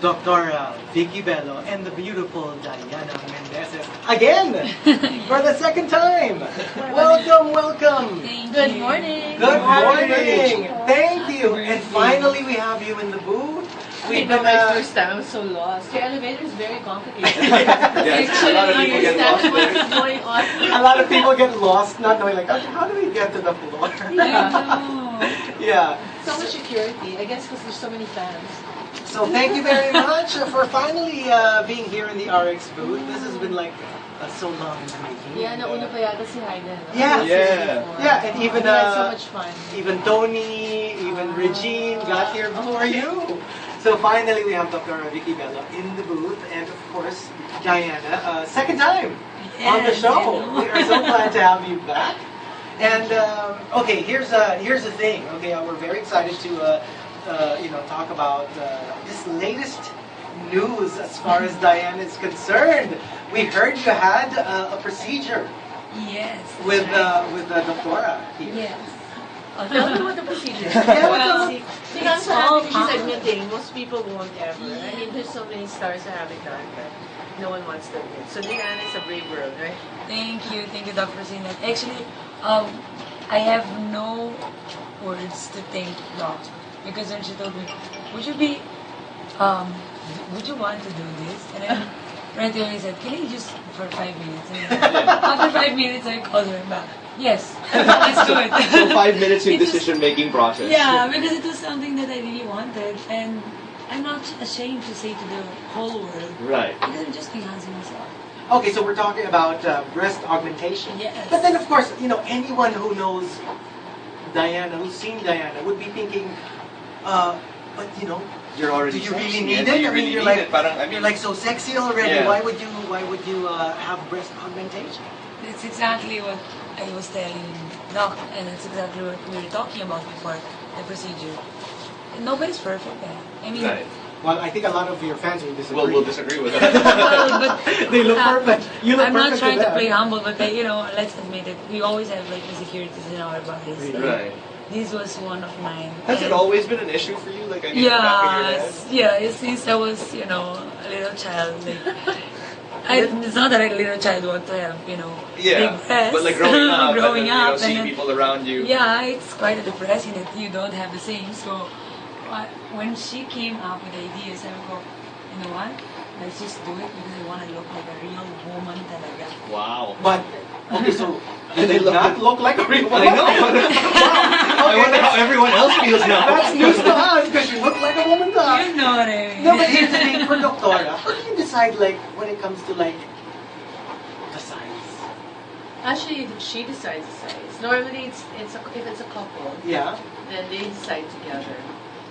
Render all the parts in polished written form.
Dr. Vicki Belo and the beautiful Daiana Menezes again for the second time. Welcome, welcome. Good morning. Good morning. Thank you. And finally, we have you in the booth. I know my first time. I was so lost. Your elevator is very complicated. Yes, a lot of people get lost there. What's going on? A lot of people get lost, not knowing like, how do we get to the floor? Yeah. So much security. I guess because there's so many fans. So thank you very much for finally being here in the RX booth. This has been like so long in the making. Yeah, nauna pa yata si Hayden. Yeah. Yeah. And even we had so much fun. even Tony, even Regine got here before you. So finally we have Dr. Vicki Belo in the booth, and of course Daiana, second time on the show. We are so glad to have you back. And okay, here's the thing. Okay, we're very excited to talk about this latest news as far as Daiana is concerned. We heard you had a procedure. Yes. With the doctora here. Yes. Tell me what the procedure is. Well, See, I'm so happy she's admitting. Most people won't ever. I mean, there's so many stars that haven't done but no one wants to admit. So Daiana is a brave girl, right? Thank you, Doc, for saying that. Actually, I have no words to thank Doc because when she told me, would you want to do this? And then right away I said, can you just for 5 minutes? And after 5 minutes, I called her back. Yes, let's do it. So 5 minutes in It was- decision-making process. Yeah, because it was something that I really wanted, and I'm not ashamed to say to the whole world, Right. because I'm just enhancing myself. Okay, so we're talking about breast augmentation. Yes. But then, of course, anyone who knows Daiana, who's seen Daiana, would be thinking, but You're already do you really sexy, need and it? you I mean, really you're need like, it. Parang, you're like so sexy already. Yeah. Why would you have breast augmentation? It's exactly what I was telling Doc, and it's exactly what we were talking about before the procedure. Nobody's perfect, eh? I mean, Right. Well, I think a lot of your fans will disagree. We'll disagree with that. well, but They look perfect. You look I'm not perfect trying to them. play humble, but let's admit it. We always have like insecurities in our bodies. and Right. This was one of mine. Has it And- always been an issue for you? Like, I mean, back in your head? Yeah, since I was, a little child, like, it's not that a little child want to have, big Yeah, breasts. but like growing up, growing and then, up, seeing and then- people around you. yeah, it's quite depressing that you don't have the same. So, when she came up with the ideas, I would go, you know what? Let's just do it because I want to look like a real woman talaga. Wow. But okay, so And they did not look like a real I woman. know. I wonder how everyone else feels now. That's news to us because you look like a woman to us. You know what I mean? No, but here's the thing for Doctora. How do you decide, like, when it comes to, like, the size? Actually, she decides the size. Normally, if it's a couple, Yeah. then they decide together.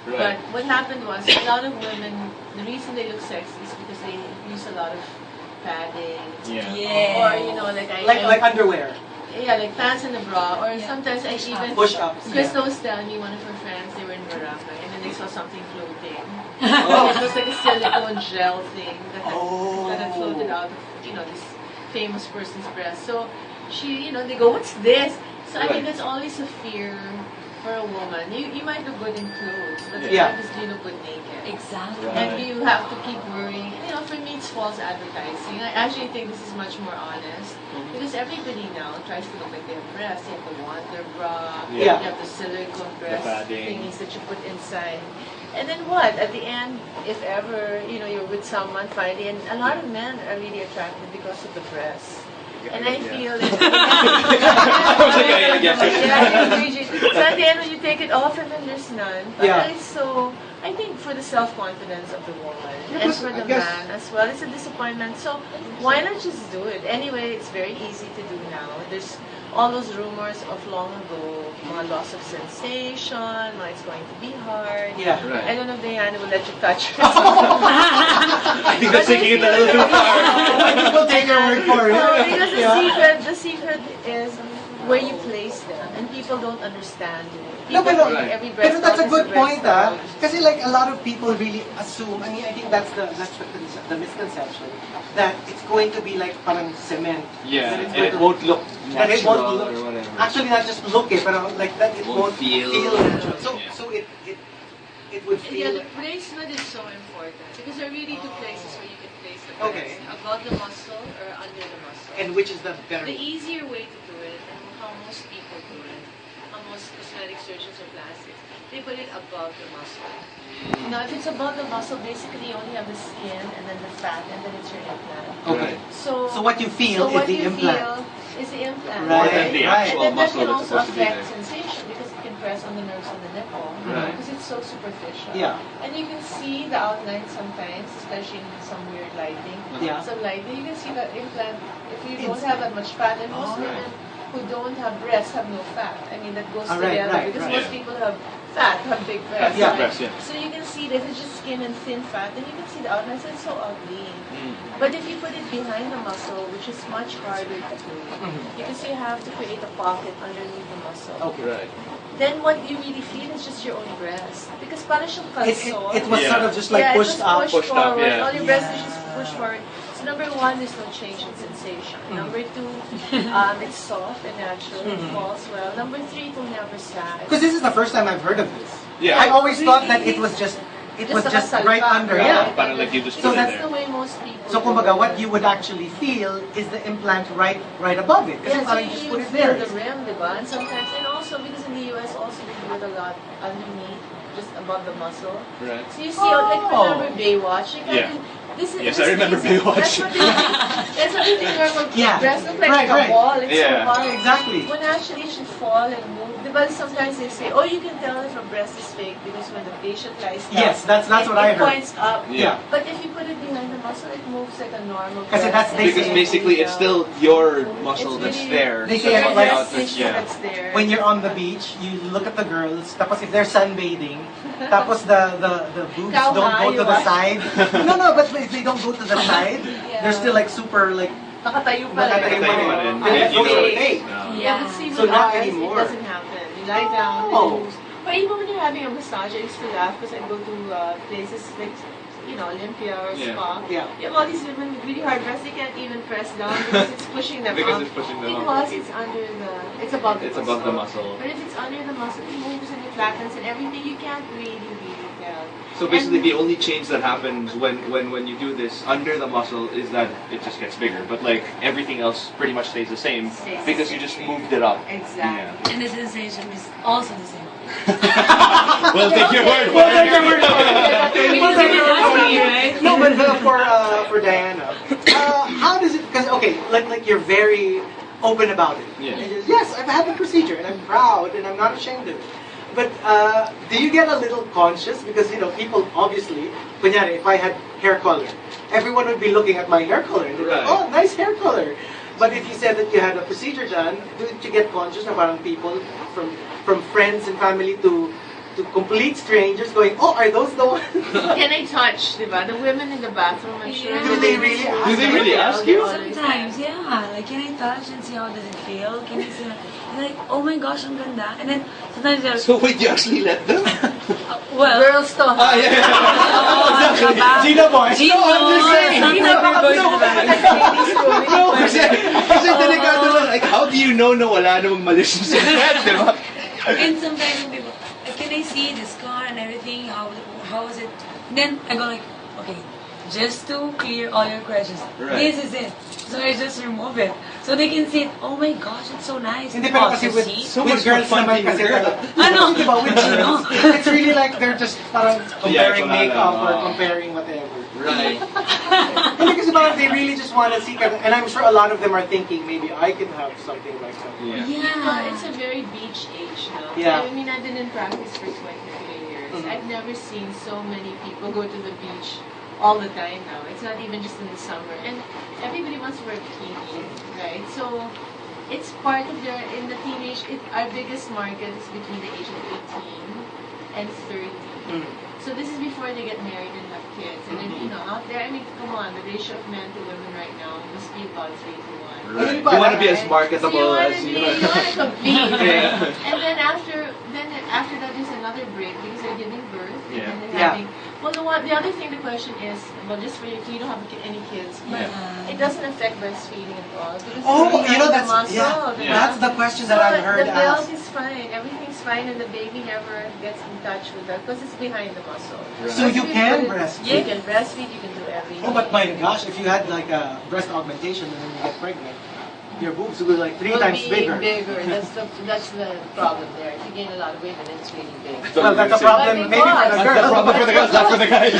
Right. But what happened was a lot of women, the reason they look sexy is because they use a lot of padding. Yeah. Yeah. Or, Like underwear. yeah, like pants and a bra. Or Yeah. sometimes I even, Push-ups. Crystal was telling me one of her friends, they were in Barangay, and then they saw something floating. Oh. It was like a silicone gel thing that had floated Oh. out of, this famous person's breast. So they go, what's this? So I think Right. that's always a fear for a woman. You might look good in clothes, but Yeah. sometimes you look good naked. Exactly. Right. And you have to keep worrying. For me, it's false advertising. I actually think this is much more honest because everybody now tries to look like they have breasts. You have the Wonder Bra, Yeah. you have the silicone breast padding. thingies that you put inside. And then what? At the end, if ever, you're with someone finally, and a lot of men are really attracted because of the breasts. And I feel that... I was like, I get it. Yeah, I agree, Jade. So at the end, when you take it off, and then there's none. But Yeah. it's so... I think for the self-confidence of the woman and Because for I the guess- man as well, it's a disappointment. So why not just do it? Anyway, it's very easy to do now. There's all those rumors of long ago, mga loss of sensation, it's going to be hard. Yeah. Right. I don't know if Daiana will let you touch her. I think that's taking it a little too far. People take your word for it. No, because Yeah. the secret is where you place them, and people don't understand it. No, People pero, think every breast pero that's a is good breast point, ah. aug. Kasi like a lot of people really assume, I mean, I think that's the misconception, that it's going to be like parang cement. Yeah, That it's and going it to- won't look that it won't natural look, or whatever. actually not just look it, but like that it Won't won't feel- natural. So, Yeah. so it it would Yeah, feel... the placement is so important because there are really two places where you can place the Okay. breast. Above the muscle or under the muscle. And which is the better? The easier way to do it, and how most people do it, how most cosmetic surgeons or plastics, they put it above the muscle. Now, if it's above the muscle, basically you only have the skin and then the fat, and then it's your implant. Okay. So what you feel so is the implant. Feel is the implant. Right. More than the actual And then that muscle can that's also supposed to be affect there. sensation because it can press on the nerves on the nipple Right. because it's so superficial. Yeah. And you can see the outline sometimes, especially in some weird lighting. Yeah. Some lighting, you can see the implant if you don't It's- have that much fat. And most Oh, women who don't have breasts have no fat. I mean, that goes Right, together right, because right. most people have fat, have big breasts. Yeah. right? Breasts, yeah. So you can see that it's just skin and thin fat, and you can see the outline. So it's so ugly. But if you put it behind the muscle, which is much harder to do, because you have to create a pocket underneath the muscle. Okay. Right. Then what you really feel is just your own breast. Because parang siyang It calzone. was Yeah. sort of just like yeah, pushed it was up. Pushed up, forward. yeah. All your breast is just pushed forward. So number one, there's no change in sensation. Number two, it's soft and natural. It falls well. Number three, it will never sag. Because this is the first time I've heard of this. Yeah. I always thought that it was just a right salpa, under. right? Yeah. Parang like you just So put it that's That's the there. way most people So do kumbaga, it. what you would actually feel is the implant right above it. Kasi Yeah, so parang you just you put it feel there. the rim, diba? And sometimes, and also because in the US also they do it a lot underneath, just above the muscle. Right. So you see, like remember Baywatch? Like, Yeah. This is, Yes, this I remember thing- Baywatch. That's what they think normal Yeah. breasts look like Right, a right. ball. It's Yeah. so hard. Exactly. When actually it should fall and move. Diba sometimes they say, oh, you can tell if a breast is fake because when the patient lies down, Yes, that's what I it heard. points up. Yeah. But if you put it behind the muscle, it moves like a normal Kasi breast. that's And basic- Because it basically goes it's down. still your muscle It's that's really- there. They So say, your like, breast outlets, tissue yeah. that's there. When you're on the beach, you look at the girls, tapos if they're sunbathing, tapos the boobs Ikaw don't nga, go to you the are. side. No, but if they don't go to the side, Yeah. they're still like super like Nakatayo pa Nakatayo rin. pa rin. And Yeah, you it goes know to the it's- fake. no. Yeah, but see, So with not ours, anymore. it doesn't happen. You lie down, Oh. and it moves. But even when you're having a massage, I used to laugh because I'd go to places like, Olympia or Yeah. spa. Yeah. You have all these women with really hard breasts, they can't even press down because it's pushing them Because up. it's pushing them up. Because it's under it's above the It's muscle. above the muscle. But if it's under the muscle, it moves and it flattens and everything, you can't really tell. So basically, And- the only change that happens when you do this under the muscle is that it just gets bigger. But like everything else, pretty much stays the same Stays the because you same. just moved it up. Exactly. And the sensation is also the same. Well, take your word for Well, take your it. word for it. Because Well, you've been asking me, right? No, but for Diana, how does it? Because okay, like you're very open about it. Yeah. And you're, yes, I've had the procedure and I'm proud and I'm not ashamed of it. But do you get a little conscious because people obviously, kunyari, if I had hair color, everyone would be looking at my hair color and they're like, Right. oh, nice hair color. But if you said that you had a procedure done, don't you get conscious na parang people from friends and family to complete strangers going, oh, are those the ones? Can I touch, diba? The women in the bathroom, I'm sure. Yeah. Do they really ask Do they you? really ask you? Sometimes, yeah. Like, can I touch and see how does it feel? Can you see? Like, oh my gosh, ang ganda. And then sometimes they're So wait, you actually let them? well. Girls to, Ah, yeah. Exactly. Gina boy. Gino, No, I'm just saying. sometimes we're going to the bathroom. No, kasi delikado lang. Like, how do you know na wala namang malicious intent, di ba? And sometimes when people, can I see the scar and everything? How is it? Then I go like, okay, just to clear all your questions, Right. this is it. So I just remove it. So they can see it. Oh my gosh, it's so nice. Hindi pero Oh, kasi so with, see? So with much more girls fun naman being a kasi girl. ano? Diba, with girls, it's really like they're just parang comparing wala makeup lang, or oh. comparing whatever. Right. Hindi kasi parang they really just want to see, and I'm sure a lot of them are thinking, maybe I can have something like that. Yeah. Yeah. It's a very beach age now. Yeah. I mean, I've been in practice for 23 years. Mhm. I've never seen so many people go to the beach all the time now. It's not even just in the summer. And everybody wants to wear bikini, right? So it's part of in the teenage, our biggest market is between the age of 18 and 30. Mm. So this is before they get married and have kids. And then, out there, I mean, come on, the ratio of men to women right now must be about 3 to 1. Right. You want to be as So you marketable want as to you be, you want to compete, right? Yeah. And then after, then after that there's another break because they're giving birth. Yeah. And then they're having, well, the other thing, the question is, well, just for you, if you don't have any kids, but it doesn't affect breastfeeding at all. Because that's the question that I've heard the asked. milk is fine, everything's fine, and the baby never gets in touch with that because it's behind the muscle. Right. So you can breastfeed? Yeah, you can breastfeed, you can do everything. Oh, but my gosh, if you had like a breast augmentation and then you get pregnant, your boobs will be like 3 times bigger. That's the problem there. If you gain a lot of weight, then it's really big. Well, that's a problem maybe for the girls. That's a problem for the girls, not for the guys.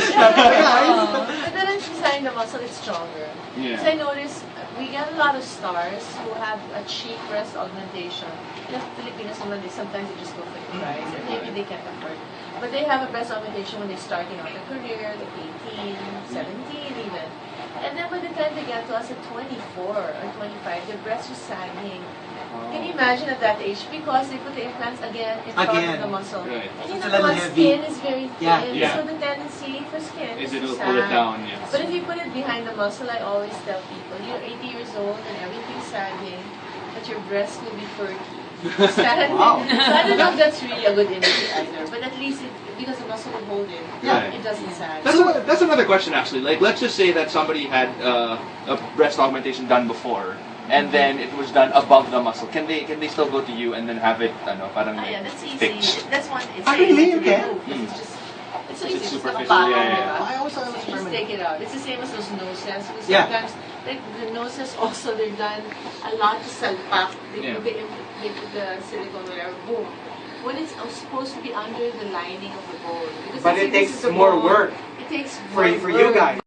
But then it's design the muscle, it's stronger. Yeah. Because I noticed we get a lot of stars who have a cheap breast augmentation. In the Philippines, sometimes they just go for the price, or maybe they can't afford. But they have a breast augmentation when they're starting out their career, like 18, 17 even. And then by the time they get to us at 24 or 25, their breasts are sagging. Can you imagine at that age? Because they put the implants again in front of the muscle. Right. And you It's a know, little the heavy. skin is very thin, Yeah. so the tendency for skin Is to it'll sag. pull it down, yeah. But if you put it behind the muscle, I always tell people, you're 80 years old and everything's sagging, but your breasts will be perky. Standing. Wow. So I don't know if that's really a good image either, but at least because the muscle will hold it, Right. it doesn't sag. That's another question actually. Like, let's just say that somebody had a breast augmentation done before, and then it was done above the muscle. Can they still go to you and then have it? I don't know, parang Yeah, that's easy. fixed? That's one. It's Really? easy to You can? remove, 'cause it's just. It's so It's easy. It's like a superficial, bottle, yeah, yeah. diba? I always thought it was So you just permanent. take it out. It's the same as those noses. Because Yeah. sometimes, like the noses also, they're done a lot to salpak. They put the silicone whatever, boom. When it's supposed to be under the lining of the bone. Because But let's it say this takes is the more bone, work It takes for more you work. guys.